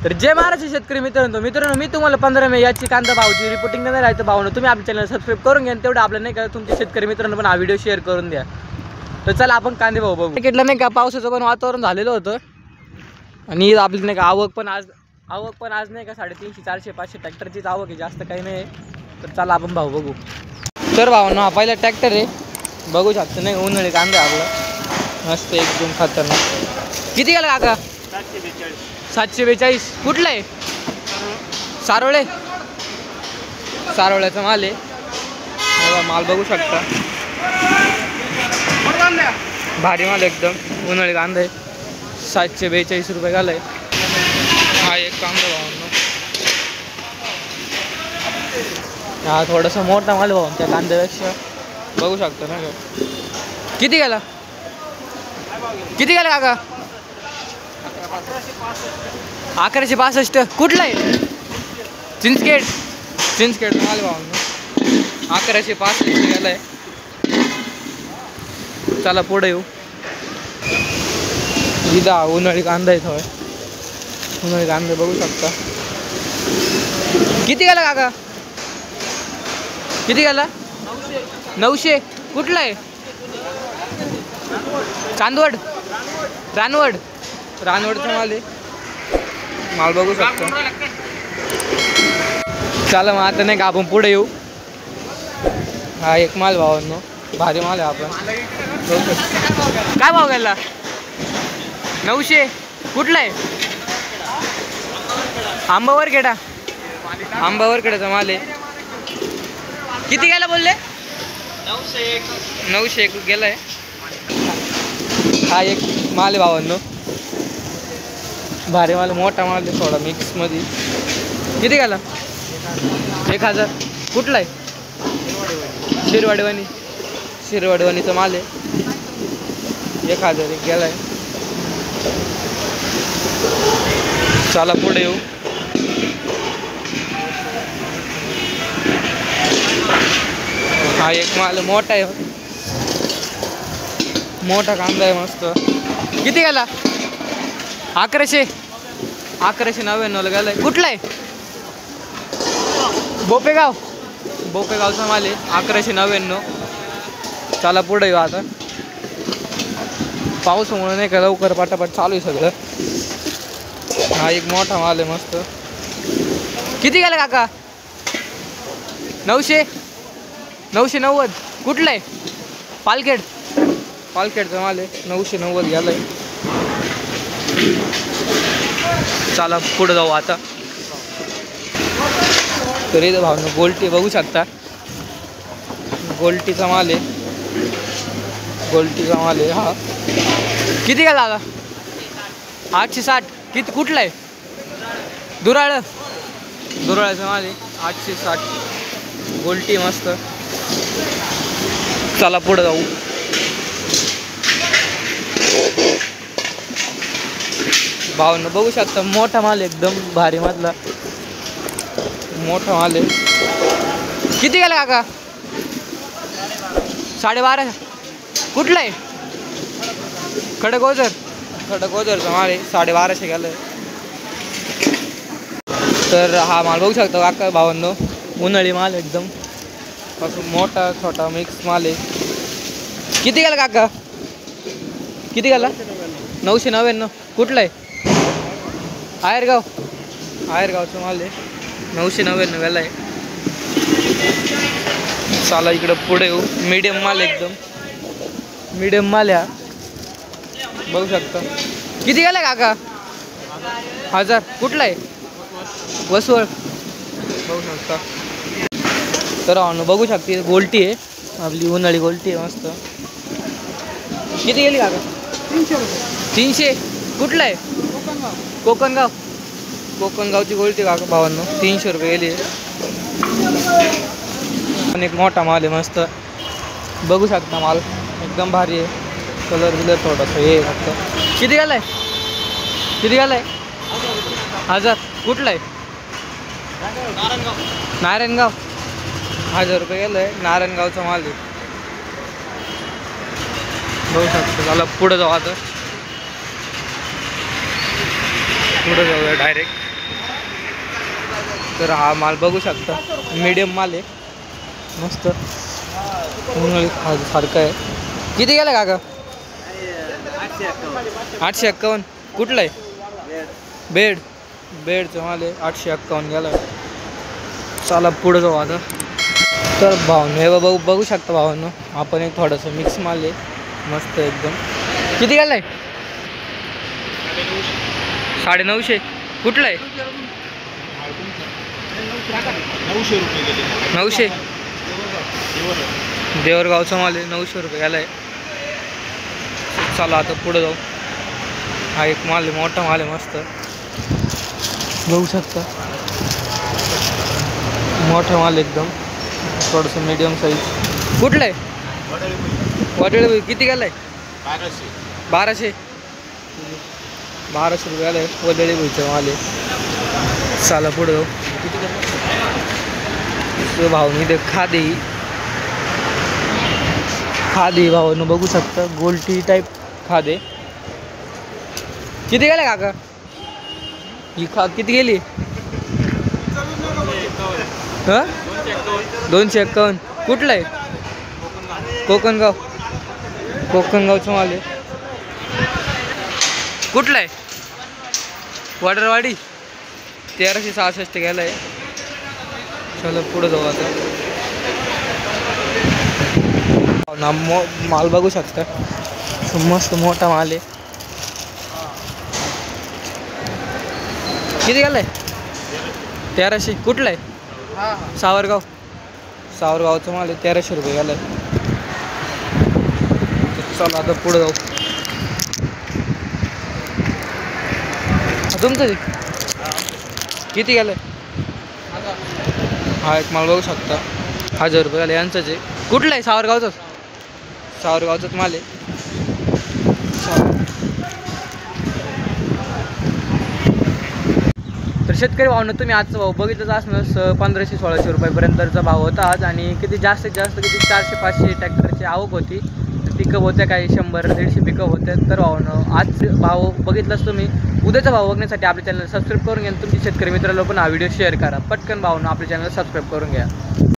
तर जय महाराष्ट्र शेतकरी मित्रांनो मी तुम्हाला 15 मे याची कांदा भावची रिपोर्टिंग करणार आहे. तर भावना तुम्ही आपल्या चॅनल सबस्क्राईब करून घ्या आणि तेवढं आपलं नाही का तुमचे शेतकरी मित्रांनो पण हा व्हिडिओ शेअर करून द्या. तर चला आपण कांदे भाव बघू. मार्केटला नाही का पावसाचं पण वातावरण झालेलं होतं आणि आपली नाही का आवक पण आज नाही का 350 400 500 ट्रॅक्टरचीच आवक आहे, जास्त काही नाही. तर चला आपण भाव बघू. तर भावना हा पहिला ट्रॅक्टर आहे, बघू शकतो नाही उन्हाळी कांदा आपला मस्त एकदम खतरनाक. किती गेला काका? 742. कुठला आहे? सारोळ्याचा माल आहे. माल बघू शकता, भारी माल एकदम उन्हाळी कांदा आहे. 742 रुपये घालाय. हा एक कांदा भावांनो, हा थोडासा मोठा माल भाऊ त्या कांद्यापेक्षा, बघू शकतो ना. किती गेला काका? 1165. कुठला आहे? चिंचखेड माल भावांनो, 1165 गेलाय. चला पुढे येऊ. इदा उन्हाळी कांदा आहे, थोडा उन्हाळी कांदा बघू शकता. किती गेला काका? किती गेला? 900. कुठला आहे? चांदवड रानवडचा माल आहे. माल बघू शकतो. चला मग आता नाही का आपण पुढे येऊ. हा एक माल भावांनो, भारी माल आहे. आपण काय भाव गेला? 900. कुठला आहे? आंबावरखेडाचा माल आहे. किती गेला बोलले? 901 गेलाय. हा एक माल आहे भावांनो, भारी माल, मोठा माल आहे, थोडा मिक्स मध्ये. किती गेला? 1000. कुठला आहे? शिरवाडवानीचा माल आहे. 1000 एक गेलाय. चला पुढे येऊ. हा एक माल मोठा आहे, मोठा कांदा आहे मस्त. किती गेला? 1199 गेलाय. कुठला आहे? बोपेगावचा माल आहे. 1199. चला पुढे येऊ आता. पावसामुळे नाही का लवकर पटापट चालू आहे सगळं. हा एक मोठा माल आहे मस्त. किती गेला काका? 990. कुठला आहे? पालखेडचा माल आहे. 990 गेलाय. चला पुढे जाऊ आता. तर इथं भावना गोल्टी बघू शकता, गोल्टीचा माल आहे. हा किती गेला आता? 860. किती? कुठला आहे? दुराळाचा माल आहे. 860 गोल्टी मस्त. चला पुढे जाऊ. भावना बघू शकता, मोठा माल एकदम भारी मधला मोठा माल आहे. किती गेला काका? 12.5. कुठला आहे? खडकओझरचा माल आहे. 1250 गेलाय. तर हा माल बघू शकता काका भावांनो, उन्हाळी माल एकदम असं मोठा छोटा मिक्स माल आहे. किती गेला काका? किती गेला? 999. कुठला आहे? आयरगावचा माल आहे. 999 गेला आहे. चला इकडं पुढे येऊ. मीडियम माल एकदम मीडियम माल आहे, बघू शकता. किती गेला काका? 1000. कुठला आहे? वसवळ बघू शकता. तर बघू शकते गोल्टी आहे आपली, उन्हाळी गोल्टी आहे मस्त. किती गेली काका? 300. कुठला आहे? कोकणगावची गोल्टी काका भावांनो, 300 रुपये गेली. पण एक मोठा माल आहे मस्त, बघू शकता. माल एकदम भारी आहे. कलर थोडासा हे फक्त. किती गेलाय? 1000. कुठला आहे? नारायणगाव. 1000 रुपये गेलाय. नारायणगावचा माल आहे, बघू शकतो. चला पुढे जाऊ आता. पुढं जाऊया डायरेक्ट. तर हा माल बघू शकता, मीडियम माल आहे, मस्त सारखं आहे. किती गेला काका? 851. कुठलं आहे? बेडचं माल आहे, 851 गेला. चला पुढं जाऊ आता. तर भावनो हे बघू शकता भावांनो, आपण एक थोडंसं मिक्स माल आहे, मस्त एकदम. किती गेला आहे? 950. कुठलं आहे? 900. देवरगावचा माल आहे, 900 रुपये गेला आहे. चला आता पुढं जाऊ. हा एक माल आहे, मोठा माल आहे, मस्त बघू शकता, मोठा माल एकदम, थोडंसं मीडियम साईज. कुठलं आहे? वडळे. किती गेला आहे? 1200. 1200 रुपये गेला आहे, वडळे भुईचं माल आहे. चला पुढं जाऊ. भावनी ते खादी भावानं बघू शकता, गोल्टी टाईप खादे. किती गेला काका? ही किती गेली? 251. कुठलं आहे? कोकणगावचं माल आहे. कुठलं आहे? वडरवाडी. 1366 गेला आहे. चला पुढं जाऊ आता. माल बघू शकता, मस्त मोठा माल आहे. किती गेलाय? 1300. कुठलं आहे? सावरगावचं माल आहे, 1300 रुपये गेलाय. चला आता पुढं जाऊ. तुमचं किती गेलंय? हा एक माल बघू शकता, 1000 रुपये गेले यांचंच आहे. कुठलं आहे? सावरगावचाच माल आहे. तर शेतकरी भावना, तुम्ही आजचा भाव बघितलंच असणार, 1500-1600 रुपयापर्यंतचा भाव होता आज. आणि किती जास्तीत जास्त 400-500 ट्रॅक्टरची आवक होती. पिकअप होत्या, काही 100-150 पिकअप होत्या. तर भावनं आज भाव बघितलाच तुम्ही. उद्याचा भाव बघण्यासाठी आपल्या चॅनल सबस्क्राईब करून घ्या. तुमच्या शेतकरी मित्राला पण हा व्हिडिओ शेअर करा. पटकन भावनं आपल्या चॅनल सबस्क्राईब करून घ्या.